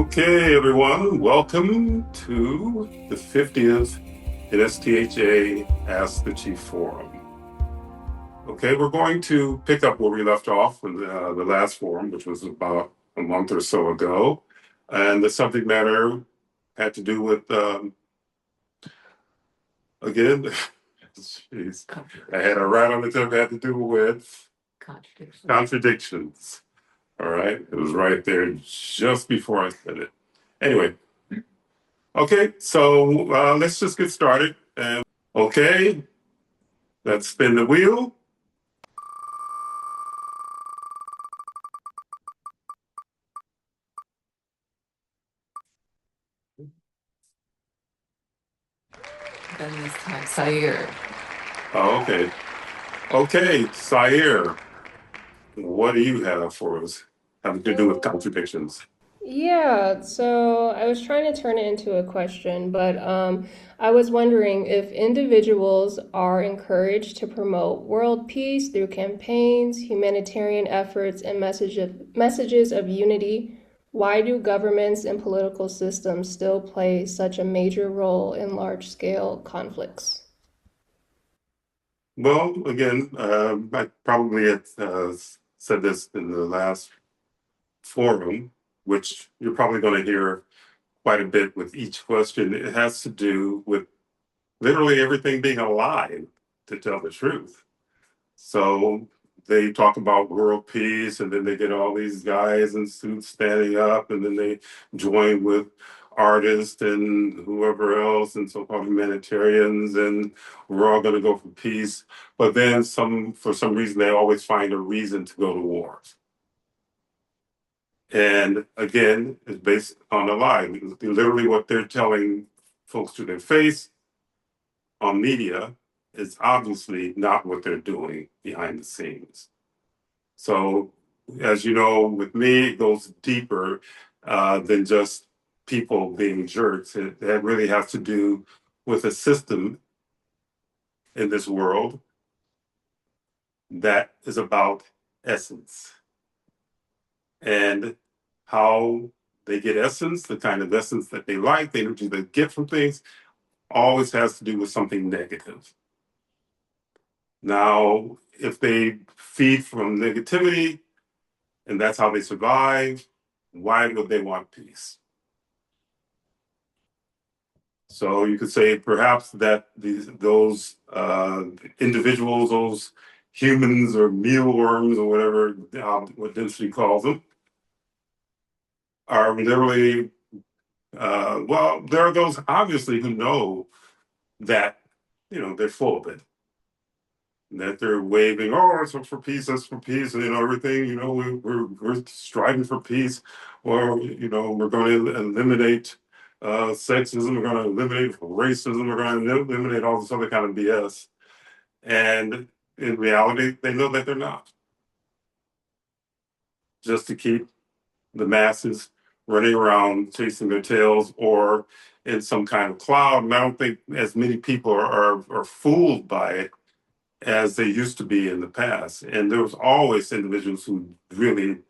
Okay, everyone, welcome to the 50th NSTHA Ask the Chief Forum. Okay, we're going to pick up where we left off with the last forum, which was about a month or so ago. And the subject matter had to do with, again, geez, I had a right on the tip, had to do with contradictions. All right, it was right there just before I said it. Anyway, okay, so let's just get started. Okay, let's spin the wheel. Then this time, Sayer. Oh, okay. Okay, Sayer, what do you have for us having to do with contradictions? Yeah, so I was trying to turn it into a question, but I was wondering if individuals are encouraged to promote world peace through campaigns, humanitarian efforts, and messages of unity. Why do governments and political systems still play such a major role in large-scale conflicts? Well, again, I probably had said this in the last forum, which you're probably going to hear quite a bit with each question. It has to do with literally everything being a lie, to tell the truth. So they talk about world peace, and then they get all these guys in suits standing up, and then they join with artists and whoever else and so-called humanitarians, and we're all going to go for peace. But then for some reason, they always find a reason to go to war. And again, it's based on a lie. Literally, what they're telling folks to their face on media is obviously not what they're doing behind the scenes. So, as you know, with me, it goes deeper than just people being jerks. That really has to do with a system in this world that is about essence and how they get essence, the kind of essence that they like, the energy they get from things, always has to do with something negative. Now, if they feed from negativity and that's how they survive, why would they want peace? So you could say perhaps that those individuals, those humans or mealworms or whatever what density calls them, are literally well, there are those obviously who know that they're full of it, that they're waving, oh, it's for peace, that's for peace, and everything. We're striving for peace, or we're going to eliminate sexism, we're going to eliminate racism, we're going to eliminate all this other kind of BS. And in reality, they know that they're not. Just to keep the masses running around chasing their tails or in some kind of cloud. And I don't think as many people are fooled by it as they used to be in the past. And there was always individuals who really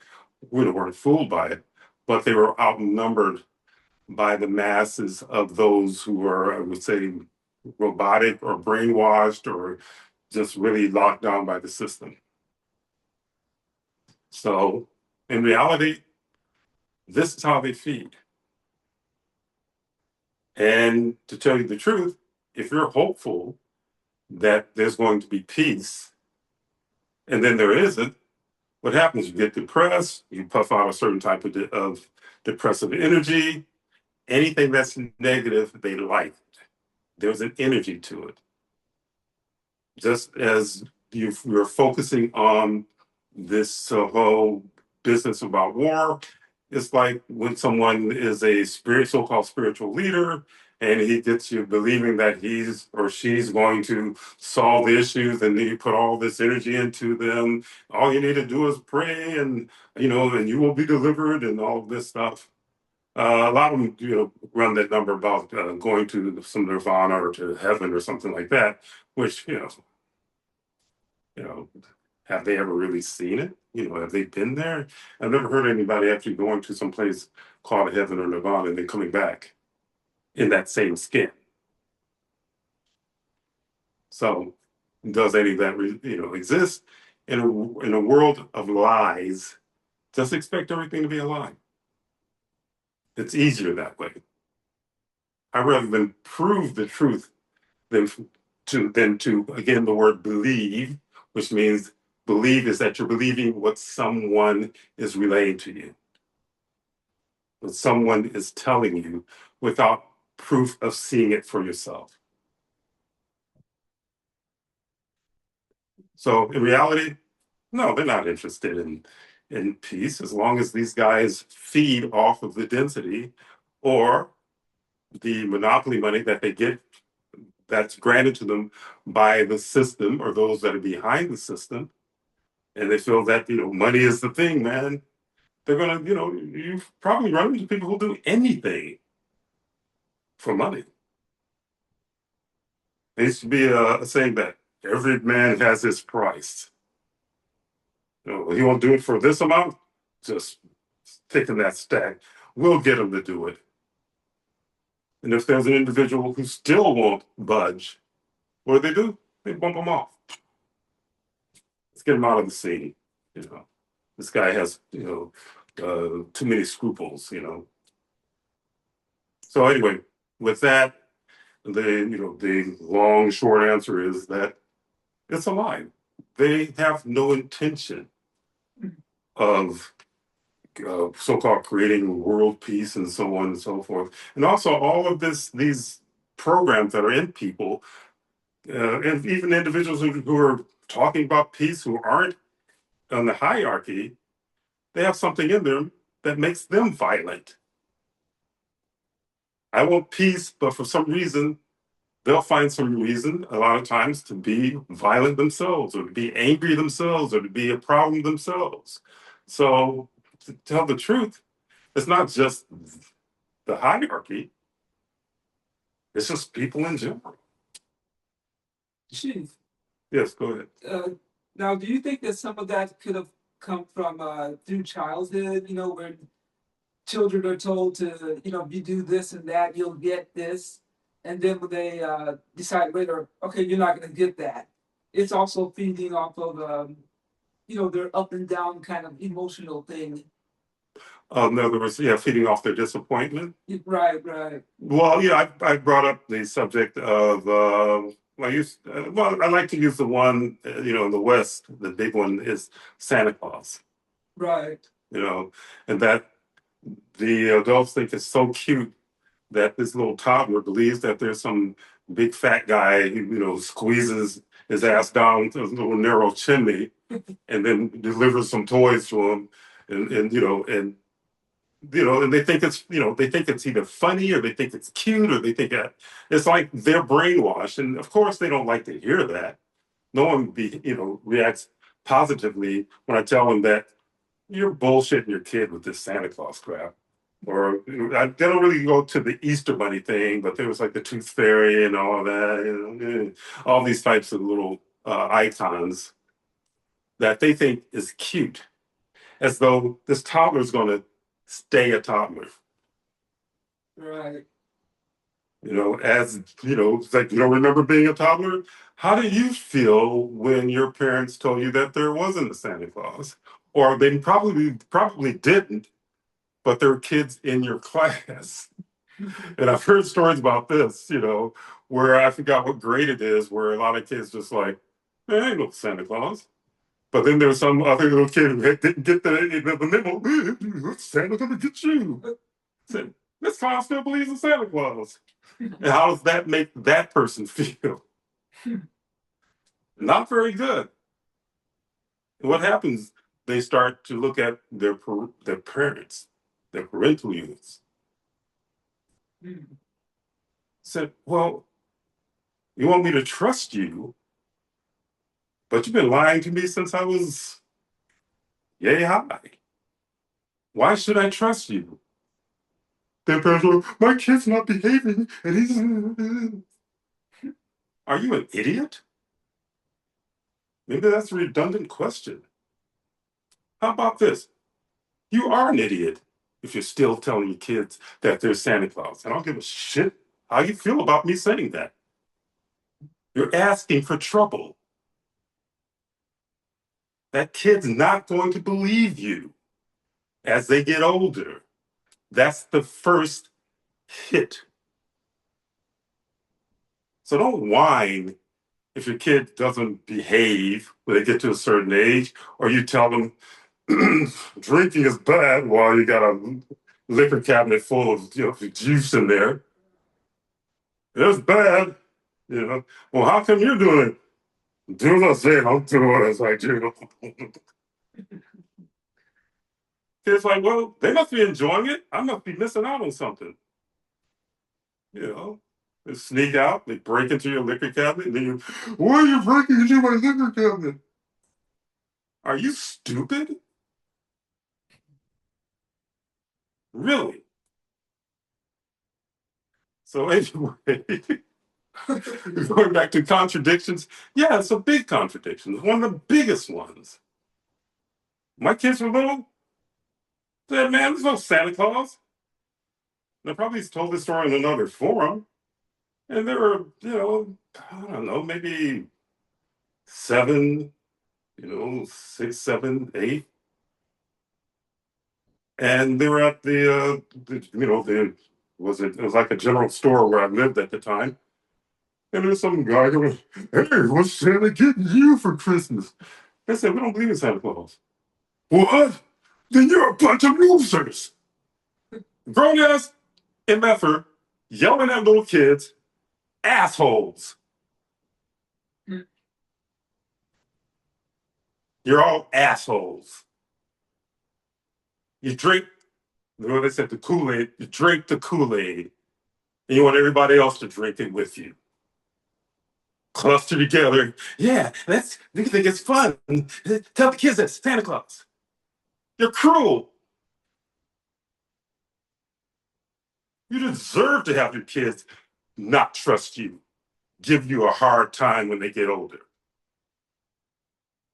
weren't fooled by it, but they were outnumbered by the masses of those who were, I would say, robotic or brainwashed or just really locked down by the system. So in reality, this is how they feed. And to tell you the truth, if you're hopeful that there's going to be peace and then there isn't, what happens? You get depressed, you puff out a certain type of depressive energy. Anything that's negative, they like it. There's an energy to it. Just as you're focusing on this whole business about war, it's like when someone is a so-called spiritual leader, and he gets you believing that he's or she's going to solve the issues, and then you put all this energy into them. All you need to do is pray, and and you will be delivered, and all of this stuff. A lot of them, run that number about going to some nirvana or to heaven or something like that, which you know Have they ever really seen it? Have they been there? I've never heard anybody actually going to some place called heaven or nirvana and then coming back in that same skin. So, does any of that, exist in a world of lies? Just expect everything to be a lie. It's easier that way. I'd rather than prove the truth than to again the word believe, which means believe is that you're believing what someone is relaying to you, what someone is telling you without proof of seeing it for yourself. So in reality, no, they're not interested in peace as long as these guys feed off of the density or the monopoly money that they get that's granted to them by the system or those that are behind the system. And they feel that, money is the thing, man. They're gonna, you've probably run into people who do anything for money. There used to be a saying that every man has his price. He won't do it for this amount, just taking that stack. We'll get him to do it. And if there's an individual who still won't budge, what do? They bump them off. Let's get him out of the scene. This guy has, too many scruples. So anyway, with that, the long, short answer is that it's a lie. They have no intention of so-called creating world peace and so on and so forth. And also all of these programs that are in people, and even individuals who are talking about peace who aren't on the hierarchy, they have something in them that makes them violent. I want peace, but for some reason, they'll find some reason a lot of times to be violent themselves or to be angry themselves or to be a problem themselves. So to tell the truth, it's not just the hierarchy, it's just people in general. Chief, Yes, go ahead. now do you think that some of that could have come from through childhood, where children are told to, if you do this and that, you'll get this. And then when they decide later, okay, you're not going to get that. It's also feeding off of, their up and down kind of emotional thing. In other words, yeah, feeding off their disappointment. Right. Well, yeah, I brought up the subject of, I like to use the one, in the West, the big one is Santa Claus, Right. And that the adults think it's so cute that this little toddler believes that there's some big fat guy who, squeezes his ass down to a little narrow chimney and then delivers some toys to him. And they think it's either funny or they think it's cute or they think that it's like they're brainwashed. And of course they don't like to hear that. No one reacts positively when I tell them that you're bullshitting your kid with this Santa Claus crap. Or they don't really go to the Easter Bunny thing, but there was like the Tooth Fairy and all of that, all these types of little icons that they think is cute, as though this toddler is going to stay a toddler. Right. It's like you don't remember being a toddler. How do you feel when your parents told you that there wasn't a Santa Claus, or they probably didn't? But there are kids in your class. And I've heard stories about this, where I forgot what grade it is, where a lot of kids just like, there ain't no Santa Claus. But then there's some other little kid who didn't get the memo. Santa gonna get you. Said, this class still believes in Santa Claus. And how does that make that person feel? Not very good. And what happens? They start to look at their parents, their parental units. Said, well, you want me to trust you, but you've been lying to me since I was yay high. Why should I trust you? Their parents were, my kid's not behaving, and he's. Are you an idiot? Maybe that's a redundant question. How about this? You are an idiot if you're still telling your kids that there's Santa Claus. I don't give a shit how you feel about me saying that. You're asking for trouble. That kid's not going to believe you as they get older. That's the first hit. So don't whine if your kid doesn't behave when they get to a certain age, or you tell them drinking is bad while you got a liquor cabinet full of juice in there. It's bad. Well, how come you're doing it? Do as I say, don't do as I do. It's like, well, they must be enjoying it. I must be missing out on something. They sneak out, they break into your liquor cabinet, and then you, why are you breaking into my liquor cabinet? Are you stupid? Really? So anyway, going back to contradictions, yeah, it's a big contradiction. It's one of the biggest ones. My kids were little. They said, man, there's no Santa Claus. And I probably told this story in another forum. And they were, I don't know, maybe 7, 6, 7, 8. And they were at it was like a general store where I lived at the time. And there's some guy going, hey, what's Santa getting you for Christmas? They said, we don't believe in Santa Claus. What? Then you're a bunch of losers. Grown ass MFer yelling at little kids, assholes. You're all assholes. You drink, they said the Kool-Aid, you drink the Kool-Aid, and you want everybody else to drink it with you. Cluster together. Yeah, you think it's fun. Tell the kids that's Santa Claus. You're cruel. You deserve to have your kids not trust you, give you a hard time when they get older.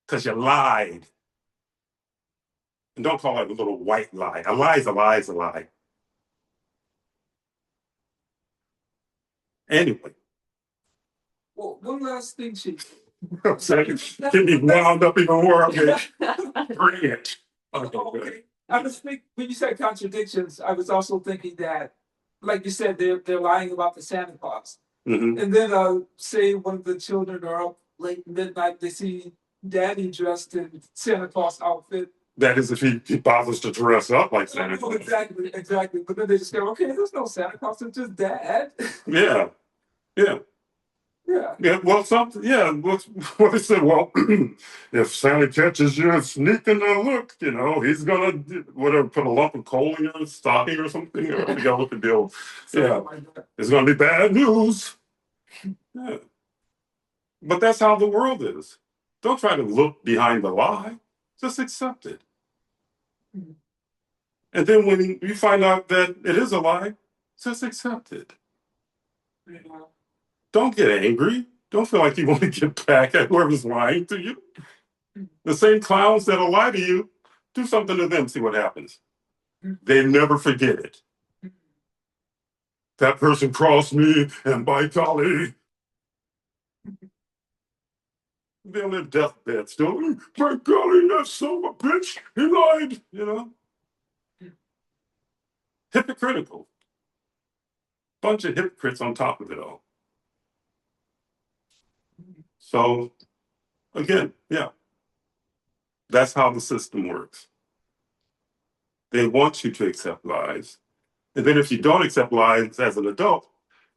Because you lied. And don't call it a little white lie. A lie is a lie is a lie. Anyway. Well, one last thing, Chief. I'm saying, get me wound up even more. Okay. Bring it. Okay. I was thinking, when you said contradictions, I was also thinking that, like you said, they're lying about the Santa Claus. Mm-hmm. And then say one of the children are up late midnight, they see Daddy dressed in Santa Claus outfit. That is if he bothers to dress up like Santa Claus. Exactly. But then they just go, okay, there's no Santa Claus, it's just Dad. Yeah. Yeah. Well, something. Yeah. What they said. Well, if Santa catches you sneaking a look, he's gonna put a lump of coal in your stocking or something. Or I forgot what the deal. Yeah, it's gonna be bad news. Yeah. But that's how the world is. Don't try to look behind the lie. Just accept it. And then when you find out that it is a lie, just accept it. Yeah. Don't get angry. Don't feel like you want to get back at whoever's lying to you. The same clowns that'll lie to you, do something to them, see what happens. They never forget it. That person crossed me, and by golly, they're on their deathbed still. By golly, that son of a bitch, he lied, Hypocritical. Bunch of hypocrites on top of it all. So, again, yeah, that's how the system works. They want you to accept lies. And then if you don't accept lies as an adult,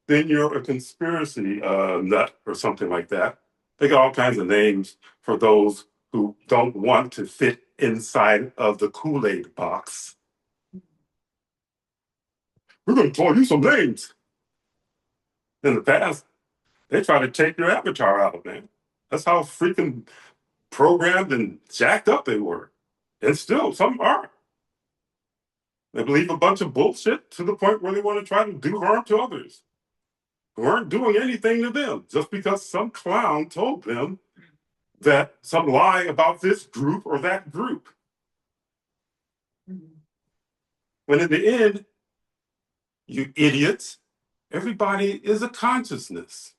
then you're a conspiracy nut or something like that. They got all kinds of names for those who don't want to fit inside of the Kool-Aid box. We're going to call you some names. In the past, they try to take your avatar out, man. That's how freaking programmed and jacked up they were. And still, some are. They believe a bunch of bullshit to the point where they want to try to do harm to others who aren't doing anything to them just because some clown told them that some lie about this group or that group. When in the end, you idiots, everybody is a consciousness.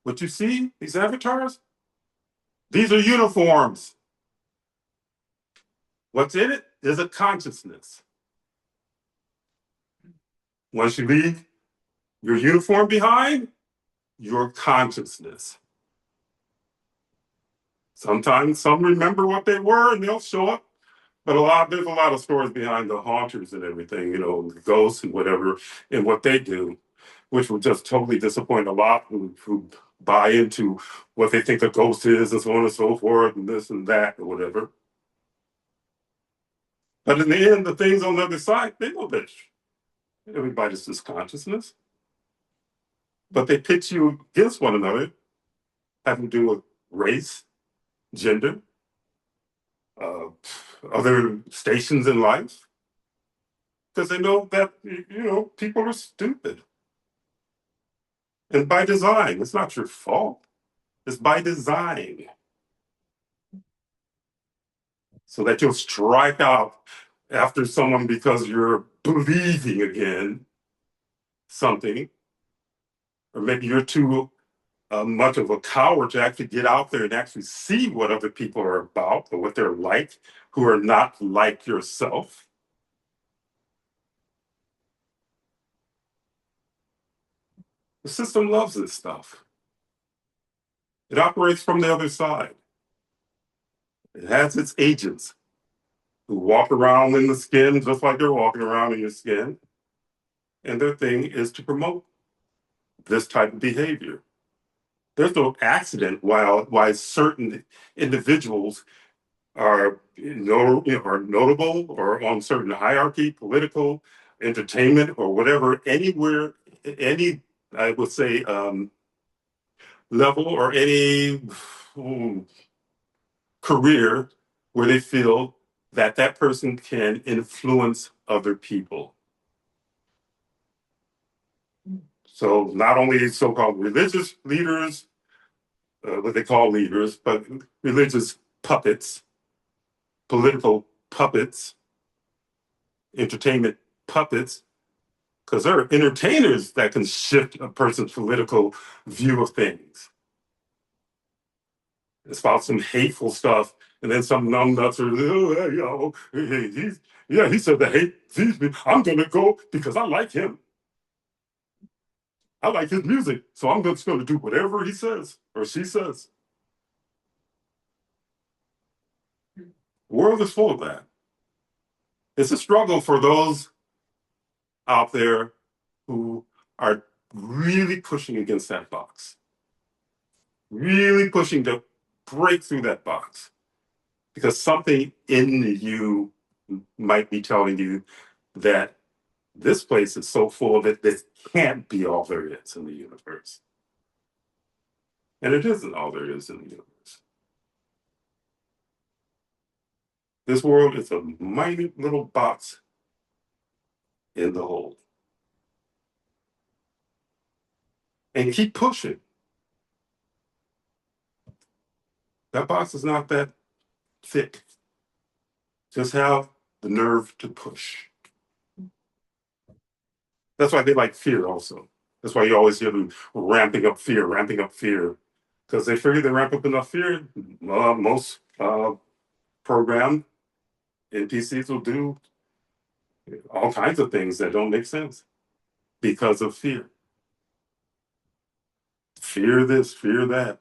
What you see, these avatars, these are uniforms. What's in it is a consciousness. Once you leave your uniform behind, your consciousness. Sometimes some remember what they were and they'll show up, but there's a lot of stories behind the haunters and everything, the ghosts and whatever, and what they do, which will just totally disappoint a lot who buy into what they think a ghost is and so on and so forth and this and that or whatever. But in the end, the things on the other side, they know that everybody's just consciousness. But they pitch you against one another, having to do with race, gender, uh, other stations in life, because they know that, people are stupid. And by design, it's not your fault. It's by design. So that you'll strike out after someone because you're believing again something, or maybe you're too much of a coward to actually get out there and actually see what other people are about or what they're like, who are not like yourself. The system loves this stuff. It operates from the other side. It has its agents who walk around in the skin just like they're walking around in your skin. And their thing is to promote this type of behavior. There's no accident why certain individuals are, are notable or on certain hierarchy, political, entertainment, or whatever, anywhere, any, I would say, level or any career where they feel that that person can influence other people. So not only so-called religious leaders, what they call leaders, but religious puppets, political puppets, entertainment puppets, because there are entertainers that can shift a person's political view of things. It's about some hateful stuff, and then some numbnuts are, he said the hate feeds me. I'm gonna go because I like him. I like his music, so I'm just gonna do whatever he says or she says. The world is full of that. It's a struggle for those out there who are really pushing against that box, really pushing to break through that box, because something in you might be telling you that this place is so full of it, this can't be all there is in the universe. And it isn't all there is in the universe. This world is a minute little box in the hole. And keep pushing. That box is not that thick. Just have the nerve to push. That's why they like fear also. That's why you always hear them ramping up fear. Because they figure they ramp up enough fear, most program NPCs will do all kinds of things that don't make sense because of fear. Fear this, fear that.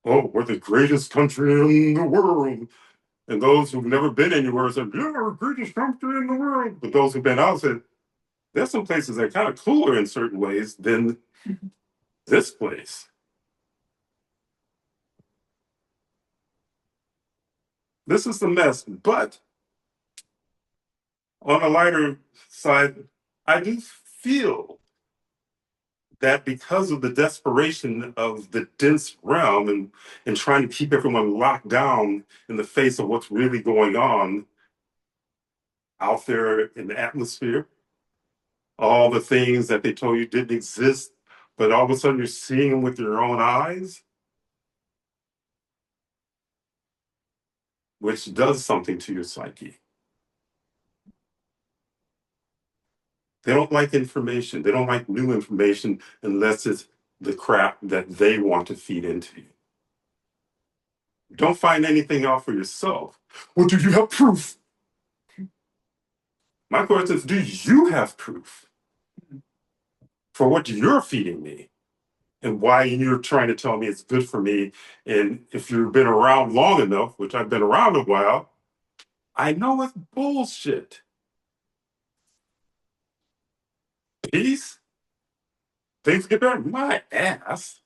Oh, we're the greatest country in the world. And those who've never been anywhere said, yeah, we're the greatest country in the world. But those who've been out said, there's some places that are kind of cooler in certain ways than this place. This is the mess. But on a lighter side, I do feel that because of the desperation of the dense realm and trying to keep everyone locked down in the face of what's really going on out there in the atmosphere, all the things that they told you didn't exist, but all of a sudden you're seeing them with your own eyes. which does something to your psyche. They don't like information. They don't like new information unless it's the crap that they want to feed into you. Don't find anything out for yourself. Well, do you have proof? My question is, do you have proof for what you're feeding me and why you're trying to tell me it's good for me? And if you've been around long enough, which I've been around a while, I know it's bullshit. Peace? Things get better. My ass.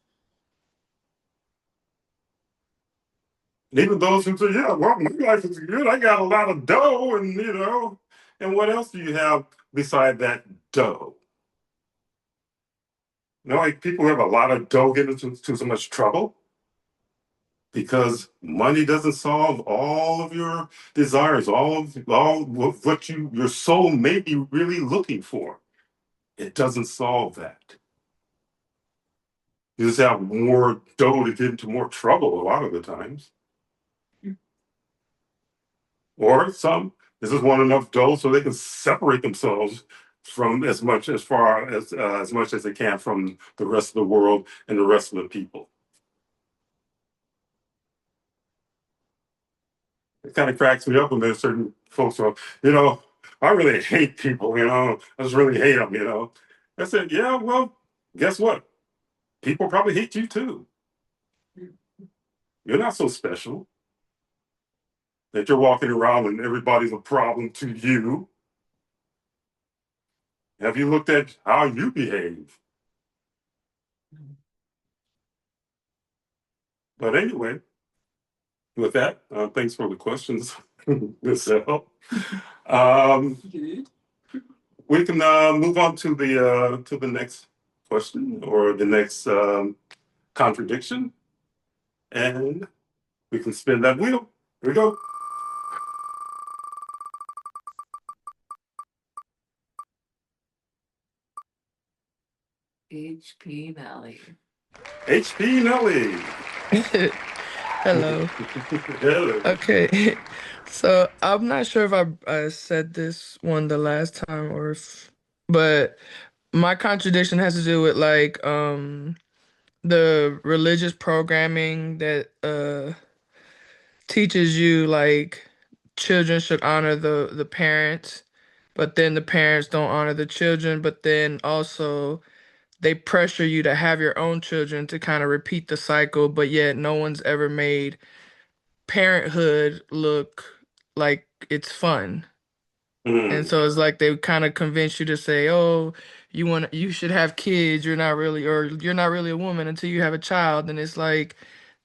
And even those who say, yeah, well, my life is good. I got a lot of dough, and and what else do you have beside that dough? Like people who have a lot of dough get into so much trouble because money doesn't solve all of your desires, all of what your soul may be really looking for. It doesn't solve that. You just have more dough to get into more trouble a lot of the times. Or some, this is one enough dough so they can separate themselves from as much as they can from the rest of the world and the rest of the people. It kind of cracks me up when there's certain folks who, I really hate people, I just really hate them. I said, yeah, well, guess what? People probably hate you too. You're not so special that you're walking around and everybody's a problem to you. Have you looked at how you behave? But anyway, with that, thanks for the questions, Miss L. We can move on to the next question or the next contradiction, and we can spin that wheel. Here we go. HP Nelly. HP Nelly. Hello. Hello. Okay. So I'm not sure if I said this one the last time but my contradiction has to do with like the religious programming that teaches you like children should honor the parents, but then the parents don't honor the children, but then also they pressure you to have your own children to kind of repeat the cycle, but yet no one's ever made parenthood look like it's fun. And Mm. so it's like they kind of convince you to say, "Oh, you should have kids. You're not really a woman until you have a child." And it's like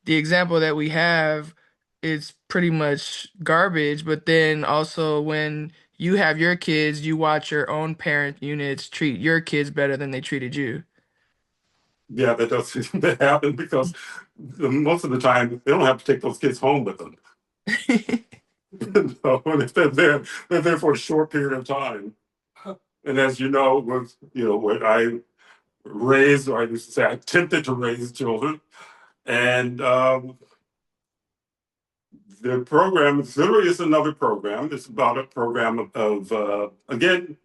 the example that we have is pretty much garbage, but then also when you have your kids, you watch your own parent units treat your kids better than they treated you. Yeah, that does that happen because most of the time they don't have to take those kids home with them. When they're there for a short period of time. And as you know, when I raised, or I used to say, I attempted to raise children, and the program literally is another program. It's about a program again,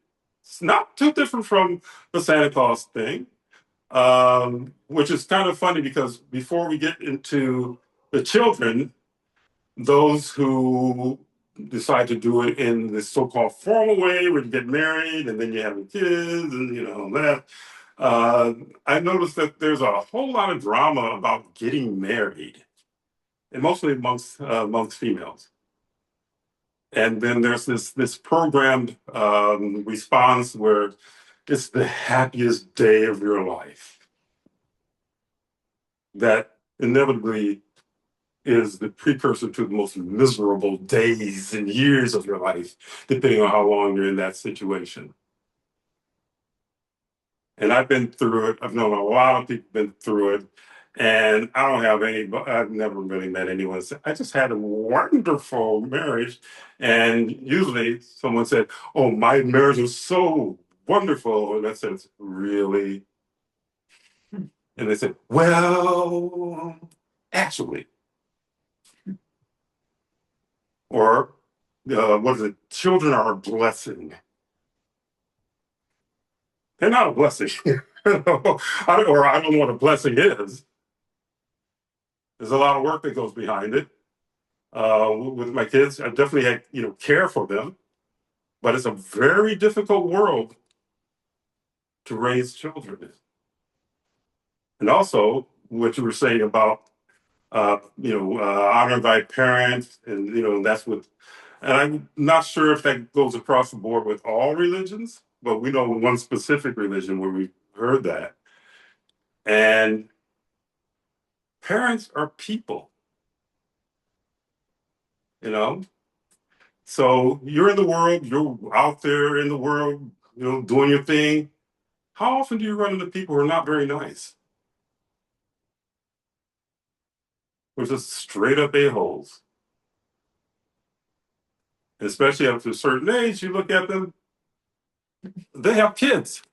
it's not too different from the Santa Claus thing, which is kind of funny because before we get into the children, those who decide to do it in the so-called formal way, where you get married and then you have kids and that. I noticed that there's a whole lot of drama about getting married, and mostly amongst females. And then there's this programmed response where it's the happiest day of your life. That inevitably is the precursor to the most miserable days and years of your life, depending on how long you're in that situation. And I've been through it. I've known a lot of people been through it. And I don't have I've never really met anyone. I just had a wonderful marriage. And usually someone said, oh, my marriage was so wonderful. And I said, really? And they said, well, actually. Or what is it? Children are a blessing. They're not a blessing. Or I don't know what a blessing is. There's a lot of work that goes behind it. With my kids, I definitely had, care for them, but it's a very difficult world to raise children in. And also, what you were saying about, honor thy parents, and that's what. And I'm not sure if that goes across the board with all religions, but we know one specific religion where we heard that. And parents are people, you know. So you're in the world, you're out there in the world, doing your thing. How often do you run into people who are not very nice? Who are just straight up a-holes. Especially up to a certain age, you look at them, they have kids.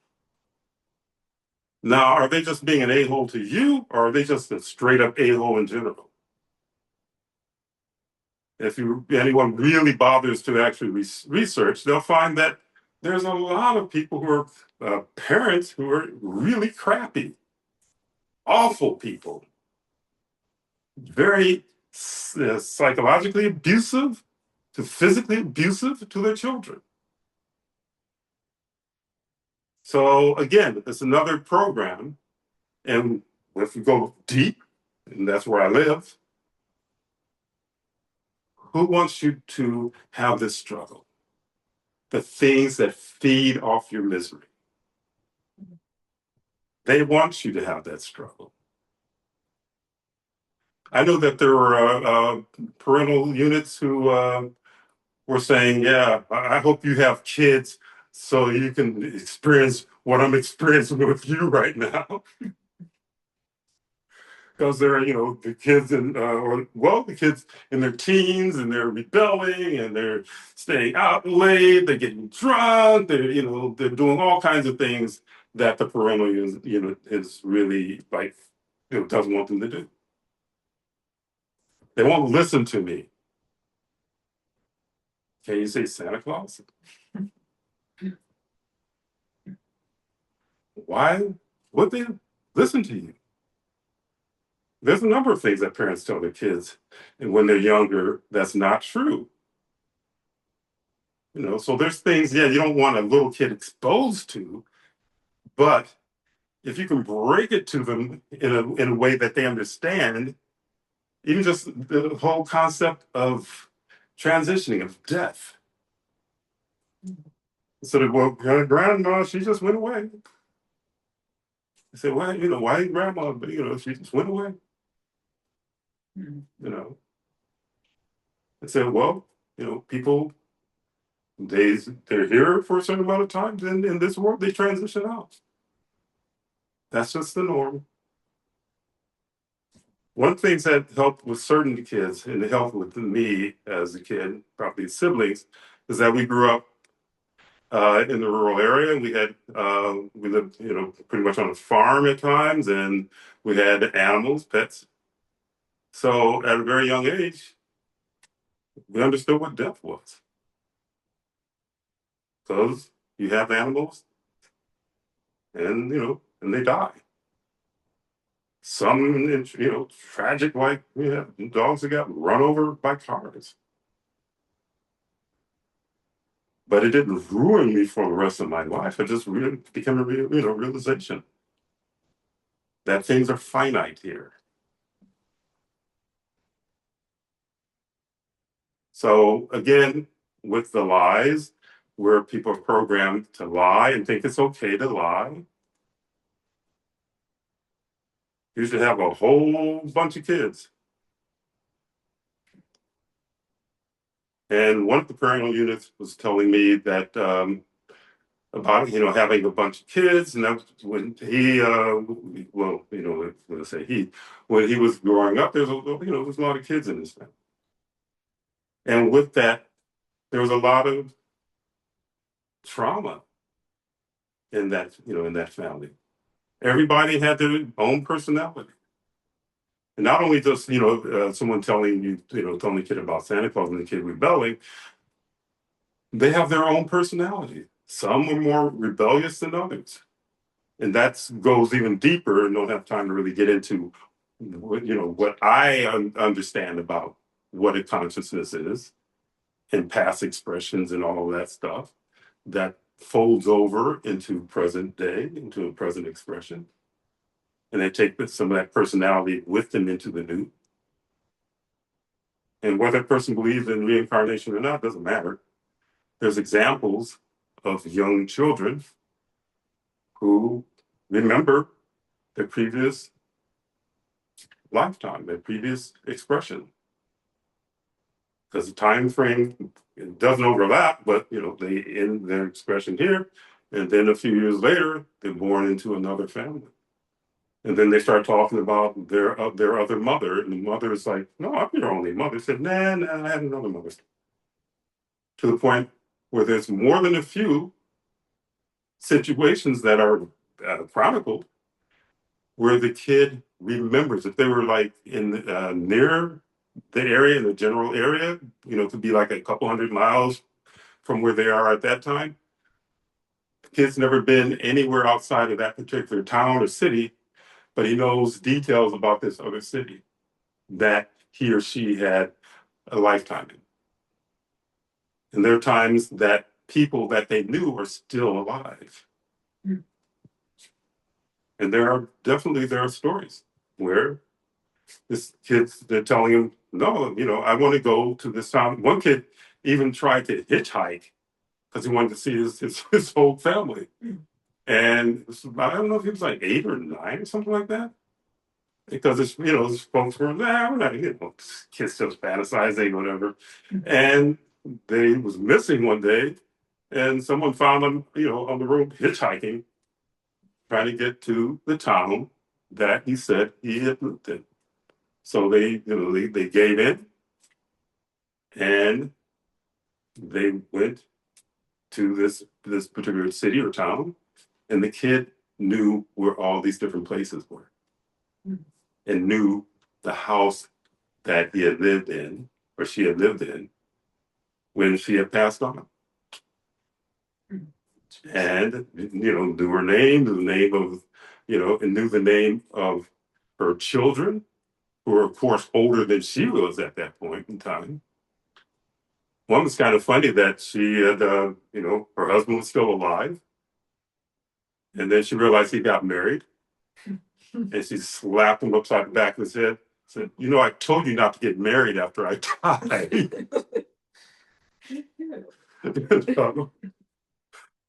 Now, are they just being an a-hole to you, or are they just a straight up a-hole in general? If anyone really bothers to actually research, they'll find that there's a lot of people who are parents who are really crappy, awful people, very psychologically abusive to physically abusive to their children. So again, it's another program, and if we go deep, and that's where I live, who wants you to have this struggle? The things that feed off your misery. They want you to have that struggle. I know that there were parental units who were saying, yeah, I hope you have kids so you can experience what I'm experiencing with you right now. Because they're, the kids the kids in their teens and they're rebelling and they're staying out late, they're getting drunk, they're doing all kinds of things that the parental unit is really like, doesn't want them to do. They won't listen to me. Can you say Santa Claus? Why would they listen to you? There's a number of things that parents tell their kids, and when they're younger, that's not true. So there's things, yeah, you don't want a little kid exposed to, but if you can break it to them in a way that they understand, even just the whole concept of transitioning, of death. So that, well, grandma, she just went away. I said, why grandma? But she just went away. You know, I said, well, people they're here for a certain amount of time, then in this world they transition out. That's just the norm. One thing that helped with certain kids and it helped with me as a kid, probably siblings, is that we grew up in the rural area. We lived, pretty much on a farm at times, and we had animals, pets. So at a very young age, we understood what death was. Because you have animals, and and they die. Some, tragic, like dogs that got run over by cars. But it didn't ruin me for the rest of my life. It just really became a realization that things are finite here. So again, with the lies, where people are programmed to lie and think it's okay to lie, you should have a whole bunch of kids. And one of the parental units was telling me that about having a bunch of kids, and that was when he let's say when he was growing up, there's a lot of kids in his family, and with that, there was a lot of trauma in that family. Everybody had their own personality. And not only just, someone telling you, telling the kid about Santa Claus and the kid rebelling, they have their own personality. Some are more rebellious than others. And that goes even deeper, and don't have time to really get into what I understand about what a consciousness is and past expressions and all of that stuff that folds over into present day, into a present expression. And they take some of that personality with them into the new. And whether that person believes in reincarnation or not doesn't matter. There's examples of young children who remember their previous lifetime, their previous expression. Because the time frame doesn't overlap, but they end their expression here, and then a few years later, they're born into another family. And then they start talking about their other mother, and the mother is like, "No, I'm your only mother." Said, "Nah, I had another mother." To the point where there's more than a few situations that are chronicled where the kid remembers if they were like in near the area, in the general area, could be like a couple 100 miles from where they are at that time. The kid's never been anywhere outside of that particular town or city, but he knows details about this other city that he or she had a lifetime in. And there are times that people that they knew are still alive. And there are stories where they're telling him, "No, I want to go to this town." One kid even tried to hitchhike because he wanted to see his whole family. And I don't know if he was like 8 or 9 or something like that. Because his folks were, "Nah, we're not, kids just fantasizing, whatever." And they was missing one day, and someone found him, on the road hitchhiking, trying to get to the town that he said he had lived in. So they gave in, and they went to this particular city or town, and the kid knew where all these different places were, and knew the house that he had lived in or she had lived in when she had passed on. And knew her name, knew the name of, and knew the name of her children, who were of course older than she was at that point in time. One was kind of funny that she had, her husband was still alive. And then she realized he got married. And she slapped him upside the back of his head. Said, "I told you not to get married after I died."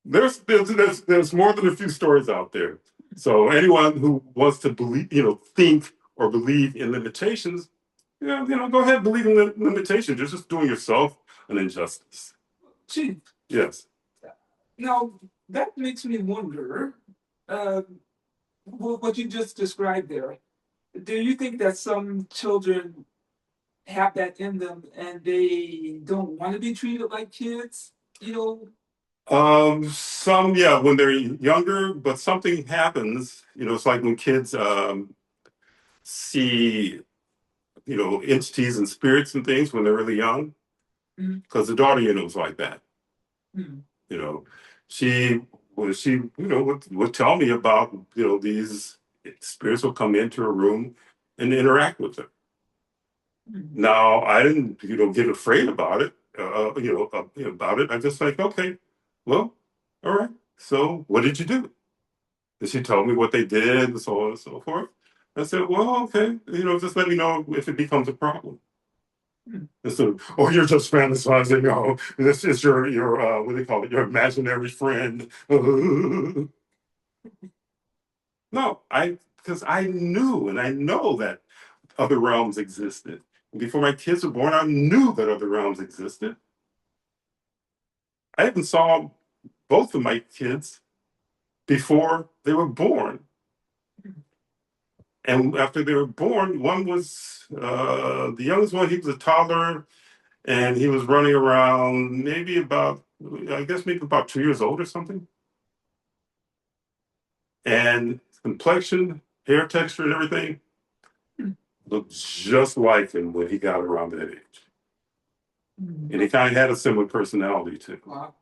There's more than a few stories out there. So anyone who wants to believe, think or believe in limitations, go ahead and believe in limitations. You're just doing yourself an injustice. Chief, Yes. now that makes me wonder, uh, what you just described there. Do you think that some children have that in them and they don't want to be treated like kids? Some, yeah, when they're younger, but something happens. It's like when kids see, entities and spirits and things when they're really young. Because the daughter, was like that. Mhm. You know, she would tell me about, these spirits will come into her room and interact with her. Now, I didn't, get afraid about it, about it. I just like, okay, well, all right. So what did you do? And she told me what they did and so on and so forth. I said, well, okay, just let me know if it becomes a problem. And so, oh, you're just fantasizing. Oh, this is your what do they call it? Your imaginary friend. No, because I knew and I know that other realms existed. Before my kids were born, I knew that other realms existed. I even saw both of my kids before they were born. And after they were born, one was the youngest one, he was a toddler and he was running around maybe about, I guess, maybe about 2 years old or something. And complexion, hair texture, and everything, looked just like him when he got around that age. Mm. And he kind of had a similar personality too. Wow.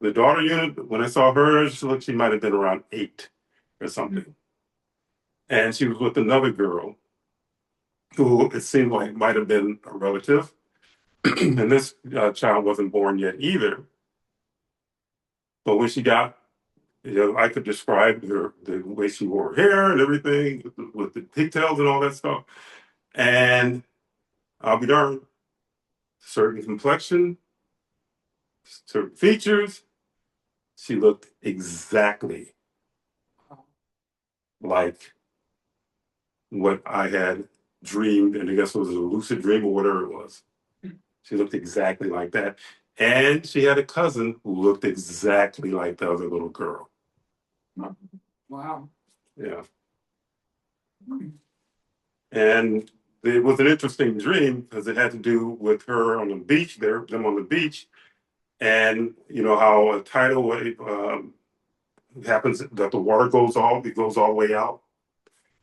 The daughter unit, when I saw her, she might have been around 8 or something. And she was with another girl who it seemed like might have been a relative. And this child wasn't born yet either. But when she got, I could describe the way she wore her hair and everything with the pigtails and all that stuff. And I'll be darned, certain complexion, certain features, she looked exactly like what I had dreamed, and I guess it was a lucid dream or whatever it was. She looked exactly like that. And she had a cousin who looked exactly like the other little girl. Wow. Yeah. And it was an interesting dream because it had to do with her on the beach, them on the beach. And you know how a tidal wave happens, that the water it goes all the way out.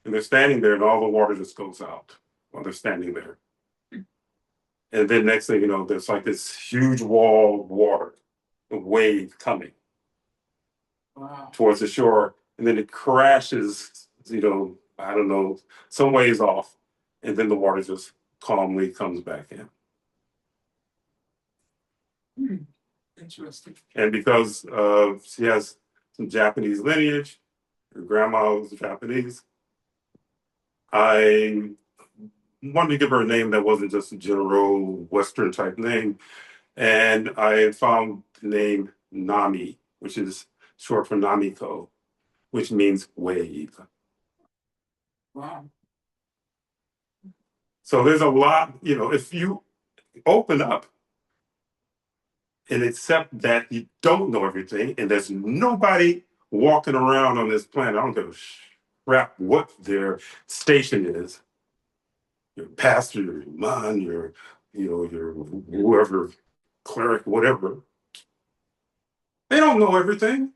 And they're standing there and all the water just goes out while they're standing there. And then next thing you know, there's like this huge wall of water, a wave coming Wow. towards the shore. And then it crashes, I don't know, some ways off. And then the water just calmly comes back in. Interesting. And because she has some Japanese lineage, her grandma was Japanese, I wanted to give her a name that wasn't just a general Western type name. And I found the name Nami, which is short for Namiko, which means wave. Wow. So there's a lot, if you open up and accept that you don't know everything, and there's nobody walking around on this planet, I don't give a crap what their station is, your pastor, your imam, your whoever, cleric, whatever, they don't know everything.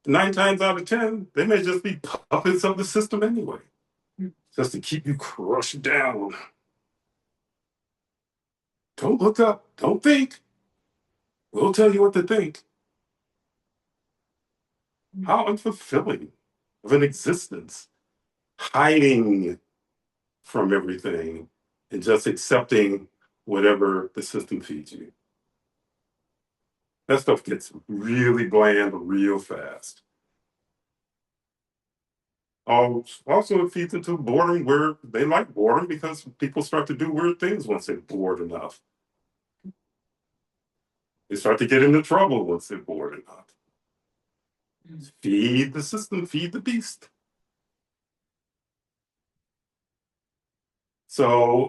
9 times out of 10, they may just be puppets of the system anyway, just to keep you crushed down. Don't look up. Don't think. We'll tell you what to think. How unfulfilling of an existence. Hiding from everything and just accepting whatever the system feeds you. That stuff gets really bland real fast. Also, it feeds into boredom where they like boredom because people start to do weird things once they're bored enough. They start to get into trouble once they're bored enough. Feed the system, feed the beast. So,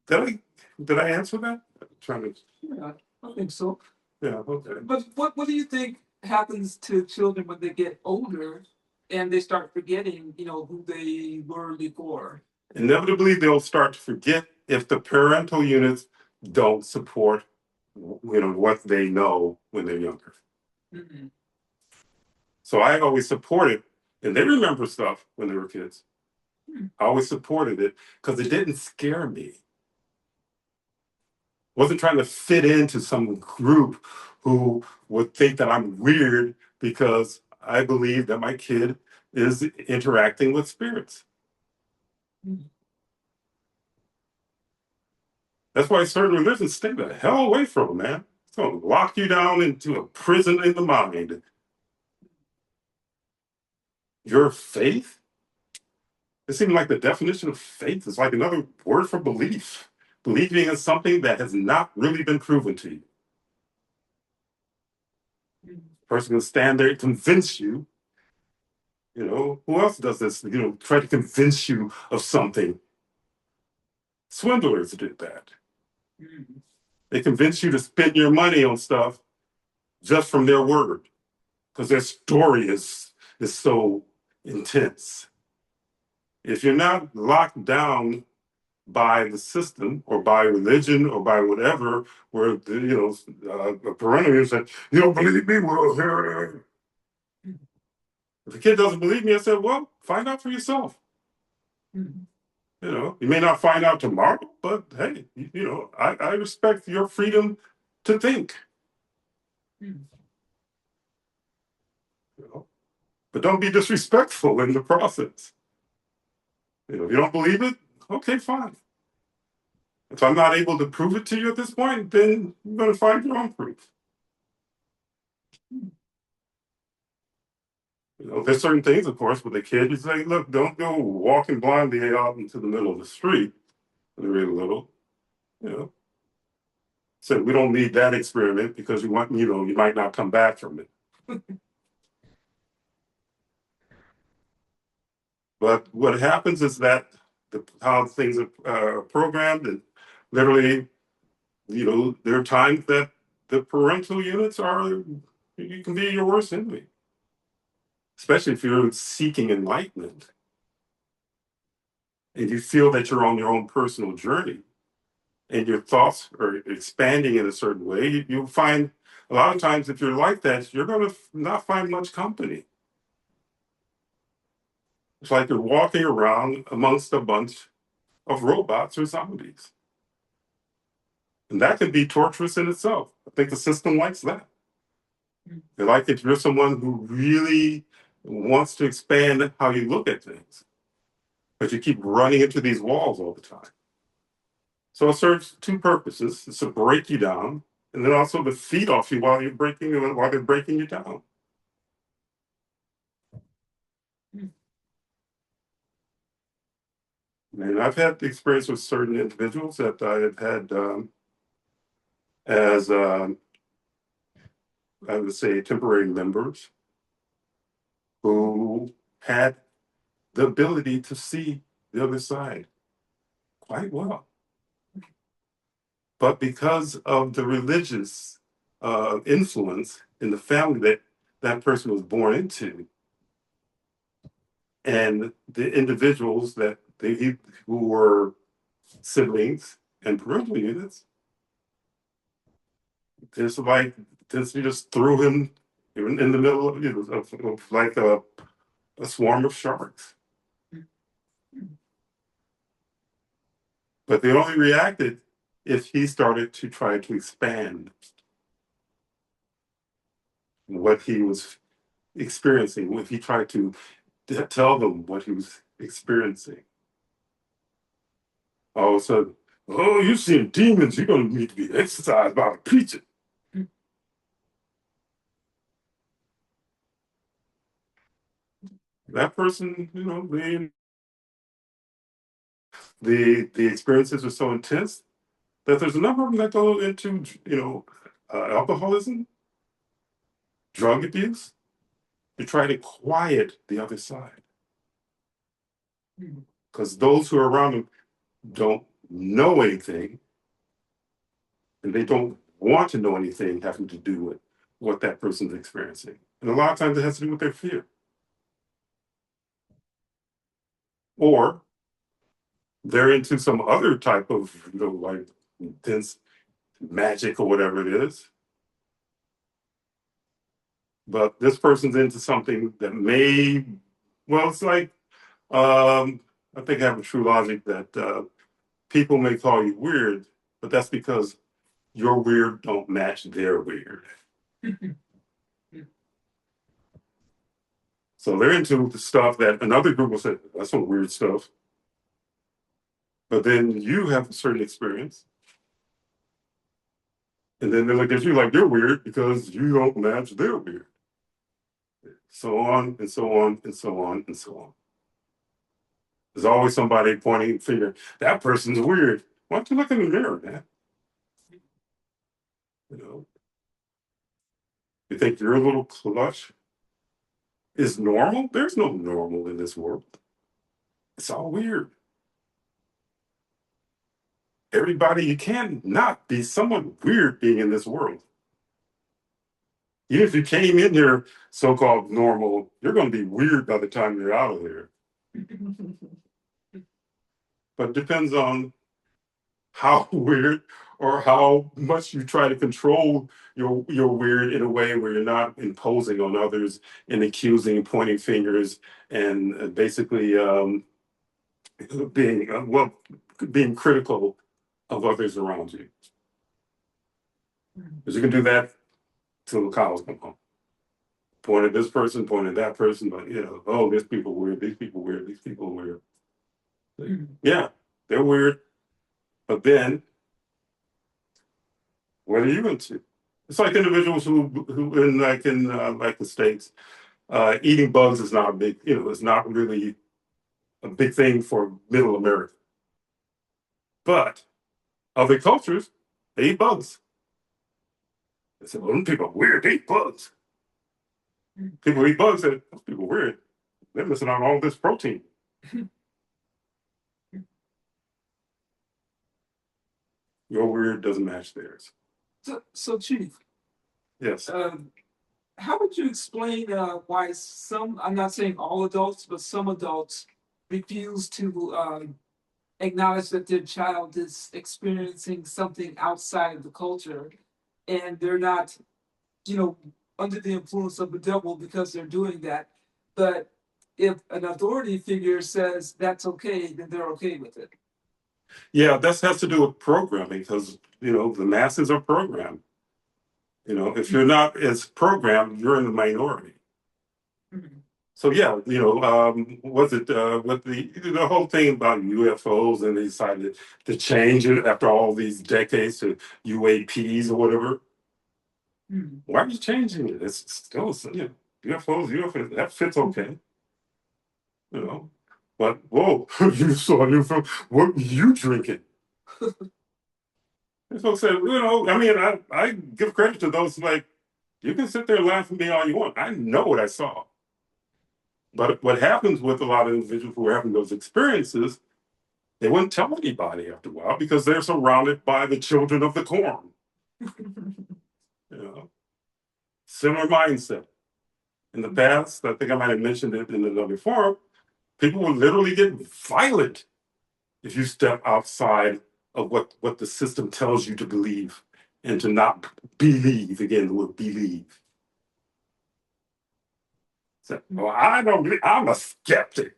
did I answer that? I'm trying to. Yeah, I think so. Yeah. Okay. But what do you think happens to children when they get older and they start forgetting, who they were before? Inevitably, they'll start to forget if the parental units don't support, what they know when they're younger. Mm-hmm. So I always supported, and they remember stuff when they were kids. I always supported it because it didn't scare me. Wasn't trying to fit into some group who would think that I'm weird because I believe that my kid is interacting with spirits. That's why certain religions stay the hell away from, man. It's going to lock you down into a prison in the mind. Your faith? It seems like the definition of faith is like another word for belief. Believing in something that has not really been proven to you. A person can stand there and convince you. Who else does this? Try to convince you of something. Swindlers did that. They convince you to spend your money on stuff just from their word because their story is so intense. If you're not locked down by the system or by religion or by whatever, where a parental said, "You don't believe me? Well, if a kid doesn't believe me, I said, well, find out for yourself. Mm. You may not find out tomorrow, but hey, I respect your freedom to think. Mm. You know, but don't be disrespectful in the process. If you don't believe it, okay, fine. If I'm not able to prove it to you at this point, then you're going to find your own proof. There's certain things, of course, with a kid. You say, look, don't go walking blindly out into the middle of the street when they're really little. You know, so we don't need that experiment because you might not come back from it. But what happens is that how things are programmed, and literally, there are times that the parental units you can be your worst enemy, especially if you're seeking enlightenment and you feel that you're on your own personal journey and your thoughts are expanding in a certain way. You'll find a lot of times if you're like that, you're going to not find much company. It's like you're walking around amongst a bunch of robots or zombies. And that can be torturous in itself. I think the system likes that. They like if you're someone who really wants to expand how you look at things, but you keep running into these walls all the time. So it serves two purposes. It's to break you down, and then also to feed off you while they're breaking you down. And I've had the experience with certain individuals that I have had as I would say temporary members who had the ability to see the other side quite well. But because of the religious influence in the family that that person was born into, and the individuals who were siblings and parental units, it's like this, you just threw him in the middle of like a swarm of sharks. But they only reacted if he started to try to expand what he was experiencing, if he tried to tell them what he was experiencing. All of a sudden, oh, you've seen demons, you're going to need to be exorcised by the preacher. That person, the experiences are so intense that there's a number of them that go into, alcoholism, drug abuse, to try to quiet the other side. Because those who are around them don't know anything, and they don't want to know anything having to do with what that person's experiencing. And a lot of times it has to do with their fear. Or they're into some other type of, like intense magic or whatever it is. But this person's into something that it's like, I think I have a true logic that people may call you weird, but that's because your weird don't match their weird. So they're into the stuff that another group will say, that's some weird stuff. But then you have a certain experience. And then they look at you like you're weird because you don't match their weird. So on and so on and so on and so on. There's always somebody pointing a finger. That person's weird. Why don't you look in the mirror, man? You think your little clutch is normal? There's no normal in this world. It's all weird. Everybody, you can't not be someone weird being in this world. Even if you came in here so-called normal, you're going to be weird by the time you're out of there. But it depends on how weird or how much you try to control your weird in a way where you're not imposing on others and accusing, pointing fingers, and basically being being critical of others around you. Because you can do that till the cows come home. Point at this person, point at that person, but oh, these people weird, these people weird, these people weird. Yeah, they're weird, but then what are you into? It's like individuals who in like the States, eating bugs is not a big, it's not really a big thing for middle America. But other cultures, they eat bugs. They say, well, them people are weird, they eat bugs. People eat bugs, and those people are weird. They're missing out on all this protein. Your weird doesn't match theirs. So Chief, Yes. how would you explain why some, I'm not saying all adults, but some adults refuse to acknowledge that their child is experiencing something outside of the culture and they're not, you know, under the influence of the devil because they're doing that. But if an authority figure says that's okay, then they're okay with it. Yeah, that has to do with programming because, the masses are programmed. If you're not as programmed, you're in the minority. Mhm. So yeah, was it with the whole thing about UFOs and they decided to change it after all these decades to UAPs or whatever? Mhm. Why are you changing it? It's still, UFOs, that fits okay, you know. But whoa, you saw a UFO. What were you drinking? And folks said, I mean, I give credit to those like you can sit there and laugh at me all you want. I know what I saw. But what happens with a lot of individuals who are having those experiences, they wouldn't tell anybody after a while because they're surrounded by the children of the corn. You know, similar mindset. In the past, I think I might have mentioned it in another forum, people would literally get violent if you step outside of what the system tells you to believe and to not believe. Again, the word believe. So, well, I don't believe, I'm a skeptic.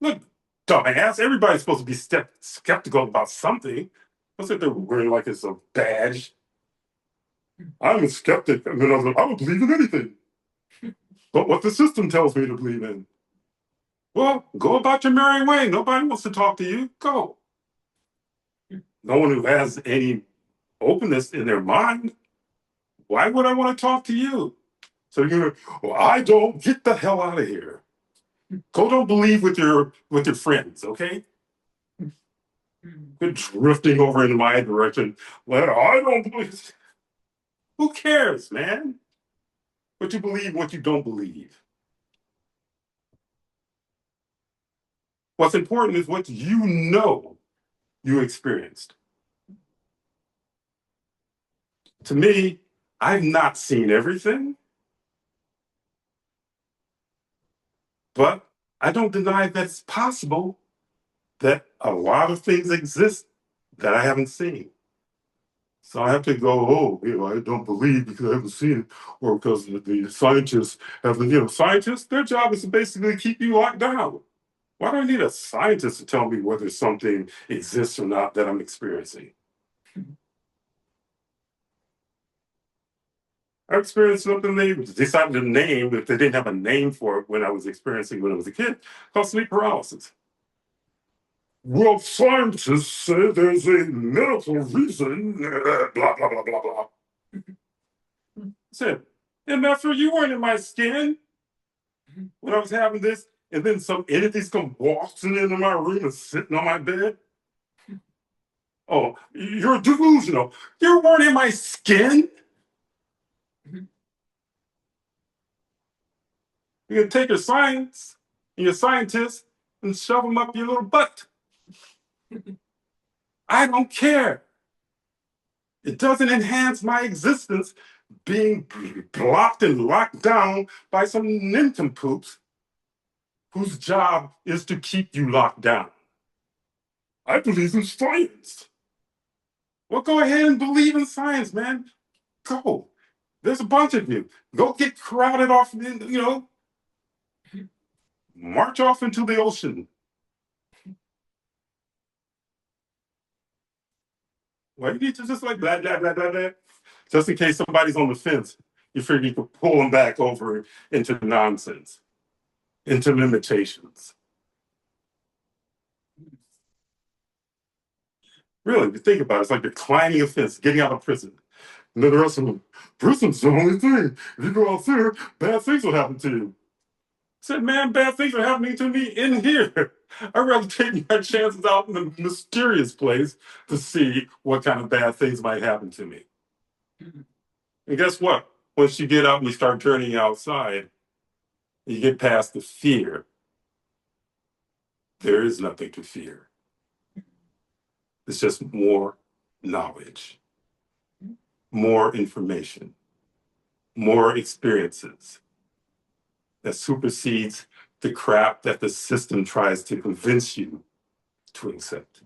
Look, dumbass, everybody's supposed to be skeptical about something. Don't sit there wearing like it's a badge. I'm a skeptic. And then I was like, I don't believe in anything but what the system tells me to believe in. Well, go about your merry way. Nobody wants to talk to you. Go. No one who has any openness in their mind. Why would I want to talk to you? So you're, well, I don't get the hell out of here. Go don't believe with your friends, okay? Quit drifting over in my direction. Well, I don't believe. Who cares, man? What you believe, what you don't believe. What's important is what you experienced. To me, I've not seen everything, but I don't deny that it's possible that a lot of things exist that I haven't seen. So I have to go, oh, I don't believe because I haven't seen it, or because the scientists have, scientists, their job is to basically keep you locked down. Why do I need a scientist to tell me whether something exists or not that I'm experiencing? I experienced something they decided to name, if they didn't have a name for it when I was experiencing when I was a kid, called sleep paralysis. Well, scientists say there's a medical reason, blah, blah, blah, blah, blah. I said, and after you weren't in my skin when I was having this, and then some entities come waltzing into my room and sitting on my bed. Oh, you're delusional. You weren't in my skin. You can take your science and your scientists and shove them up your little butt. I don't care. It doesn't enhance my existence being blocked and locked down by some nincompoops whose job is to keep you locked down. I believe in science. Well, go ahead and believe in science, man. Go. There's a bunch of you. Go get crowded off, march off into the ocean Why you need to just like blah, blah, blah, blah, blah? Just in case somebody's on the fence, you figure you could pull them back over into nonsense, into limitations. Really, if you think about it, it's like you're climbing a fence, getting out of prison. And then the rest of them, prison's the only thing. If you go out there, bad things will happen to you. I said, man, bad things are happening to me in here. I'd rather take my chances out in the mysterious place to see what kind of bad things might happen to me. And guess what? Once you get out and you start journeying outside, you get past the fear. There is nothing to fear. It's just more knowledge, more information, more experiences that supersedes the crap that the system tries to convince you to accept.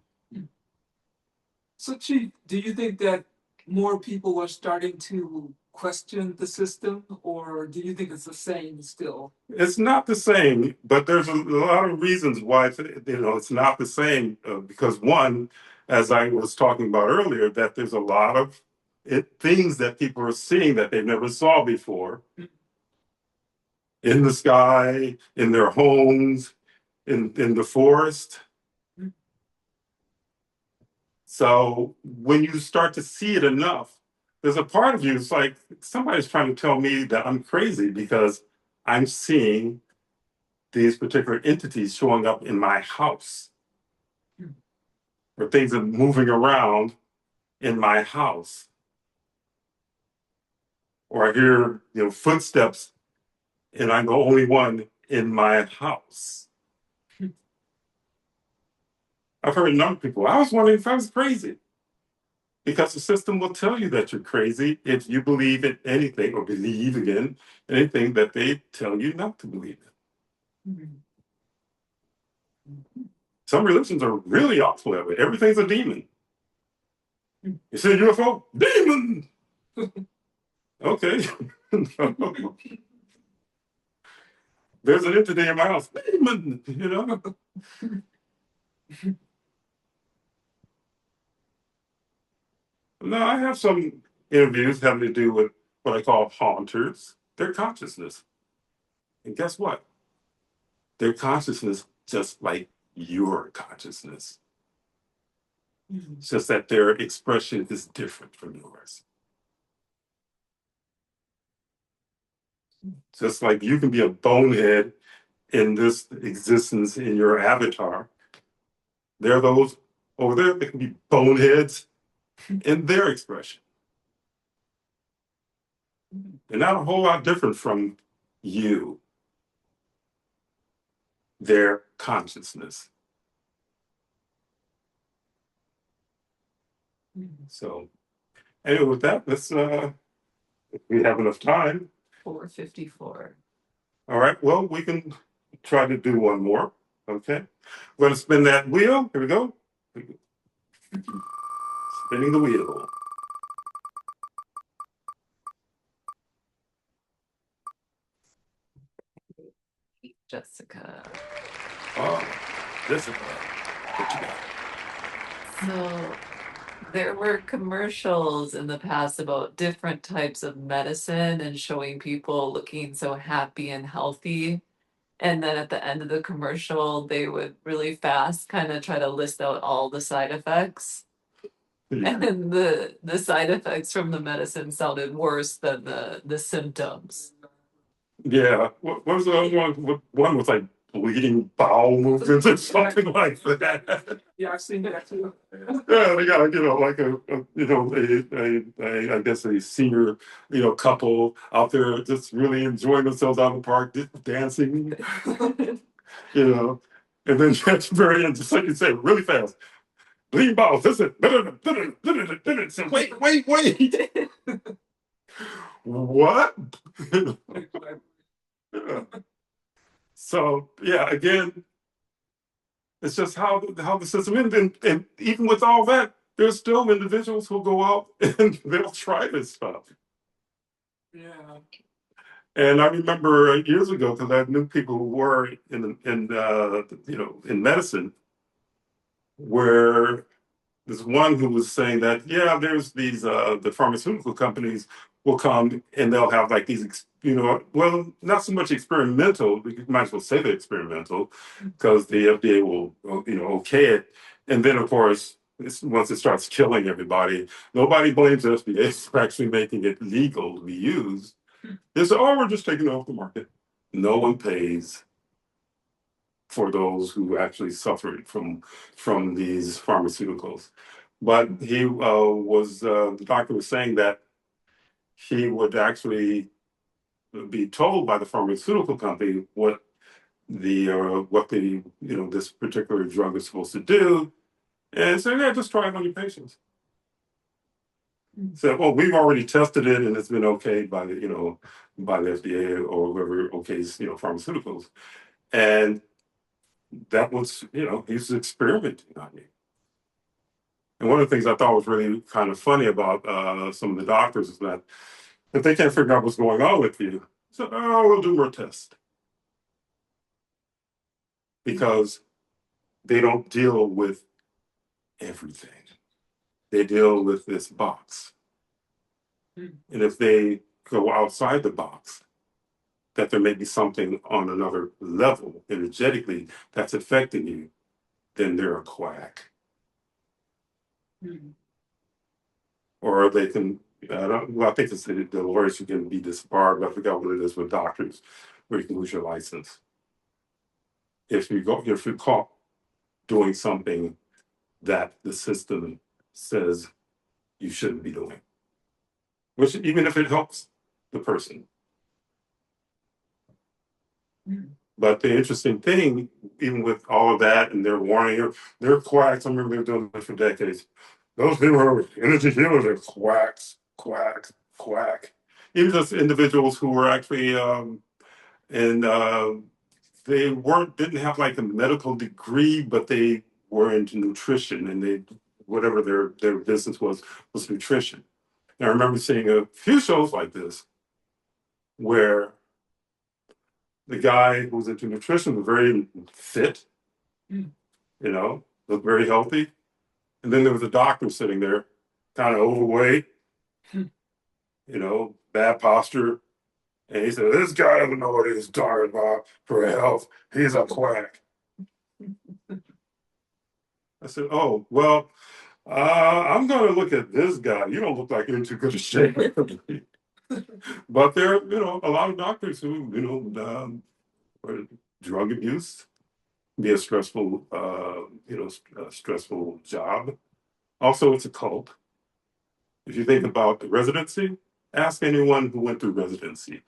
So, Chief, do you think that more people are starting to question the system, or do you think it's the same still? It's not the same, but there's a lot of reasons why it's not the same. Because one, as I was talking about earlier, that there's a lot of things that people are seeing that they never saw before in the sky, in their homes, in the forest. So when you start to see it enough, there's a part of you, it's like somebody's trying to tell me that I'm crazy because I'm seeing these particular entities showing up in my house, or things are moving around in my house, or I hear footsteps and I'm the only one in my house. I've heard a number of people. I was wondering if I was crazy, because the system will tell you that you're crazy if you believe in anything, or believe again anything that they tell you not to believe in. Some religions are really awful that way. Everything's a demon. You see a UFO? Demon! Okay. There's an entity in my house. Demon! No, I have some interviews having to do with what I call haunters, their consciousness. And guess what? Their consciousness just like your consciousness. It's just that their expression is different from yours. Just like you can be a bonehead in this existence in your avatar, there are those over there that can be boneheads in their expression. They're not a whole lot different from you, their consciousness. So, anyway, with that, let's, if we have enough time. 4:54. All right, well, we can try to do one more. Okay. We're going to spin that wheel. Here we go. Spinning the wheel. Jessica. Oh, Jessica. What you got? So there were commercials in the past about different types of medicine and showing people looking so happy and healthy. And then at the end of the commercial, they would really fast kind of try to list out all the side effects. And the side effects from the medicine sounded worse than the symptoms. Yeah. What was the other one? One was like bleeding bowel movements or something like that. Yeah, I've seen that too. Yeah, they got like I guess a senior couple out there just really enjoying themselves out in the park, just dancing, and then at the very end, just like you said, really fast. Bleeding bowels. This is so wait. What? Yeah. So yeah, again, it's just how the system is, and even with all that, there's still individuals who go out and they'll try this stuff. Yeah. And I remember years ago, because I knew people who were in medicine, where there's one who was saying that, yeah, there's these, the pharmaceutical companies will come and they'll have like these, well, not so much experimental, you might as well say they're experimental, because the FDA will, okay it. And then, of course, once it starts killing everybody, nobody blames FDA for actually making it legal to be used. They say, oh, we're just taking it off the market. No one pays for those who actually suffered from these pharmaceuticals. But the doctor was saying that he would actually be told by the pharmaceutical company what this particular drug is supposed to do, and say, yeah, just try it on your patients. So, well, we've already tested it and it's been okayed by the FDA or whoever okays pharmaceuticals, and that was he's experimenting on you. And one of the things I thought was really kind of funny about some of the doctors is that if they can't figure out what's going on with you, so we'll do more tests, because they don't deal with everything. They deal with this box. And if they go outside the box, that there may be something on another level energetically that's affecting you, then they're a quack. Or they can, I think it's the lawyers who can be disbarred, but I forgot what it is with doctors, where you can lose your license. If you're caught doing something that the system says you shouldn't be doing, which even if it helps the person. But the interesting thing, even with all of that, and they're warning, they're quacks. I remember they were doing this for decades. Those people who are energy healers are quacks, quacks, quack. Even just individuals who were actually, and they didn't have like a medical degree, but they were into nutrition, and whatever their business was nutrition. And I remember seeing a few shows like this where the guy who was into nutrition was very fit, looked very healthy. And then there was a doctor sitting there, kind of overweight, bad posture. And he said, this guy doesn't know what he's talking about for health. He's a quack. I said, oh, well, I'm going to look at this guy. You don't look like you're in too good a shape. But there are, a lot of doctors who, drug abuse be a stressful, stressful job. Also, it's a cult. If you think about the residency, ask anyone who went through residency.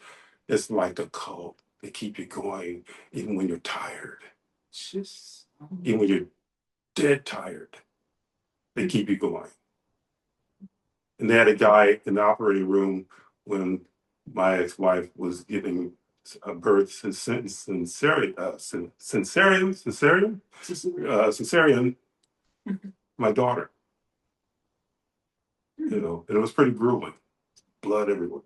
It's like a cult. They keep you going even when you're tired. Even when you're dead tired, they keep you going. And they had a guy in the operating room when my ex-wife was giving birth cesarean, my daughter. And it was pretty grueling, blood everywhere.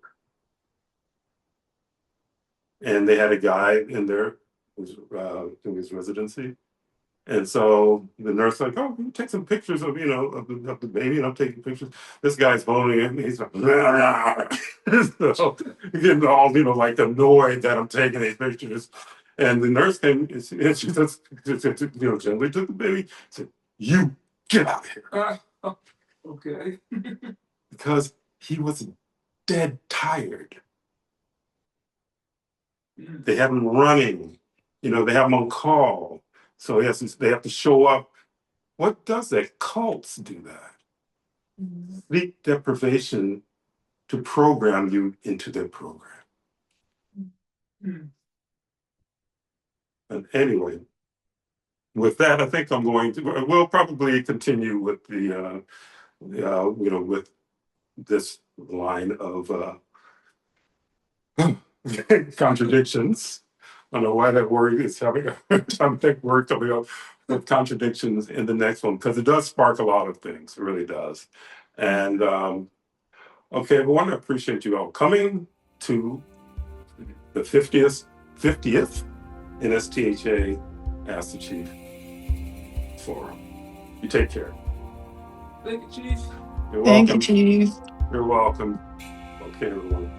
And they had a guy in there who was doing his residency. And so the nurse like, oh, can you take some pictures of the baby? And I'm taking pictures. This guy's holding it, and he's like, so, getting all like annoyed that I'm taking these pictures. And the nurse came and she just gently took the baby. Said, "You get out of here." Okay. Because he was dead tired. They have him running. They have him on call. So yes, they have to show up. What does that? Cults do that. Sleep deprivation to program you into their program. But anyway, with that, I think we'll probably continue with with this line of contradictions. I don't know why that word is having a time word coming up with contradictions in the next one, because it does spark a lot of things. It really does. And okay, I want to appreciate you all coming to the 50th NSTHA Ask the Chief Forum. You take care. Thank you, Chief. You're Thank you, welcome. Chief. You're welcome. Okay, everyone.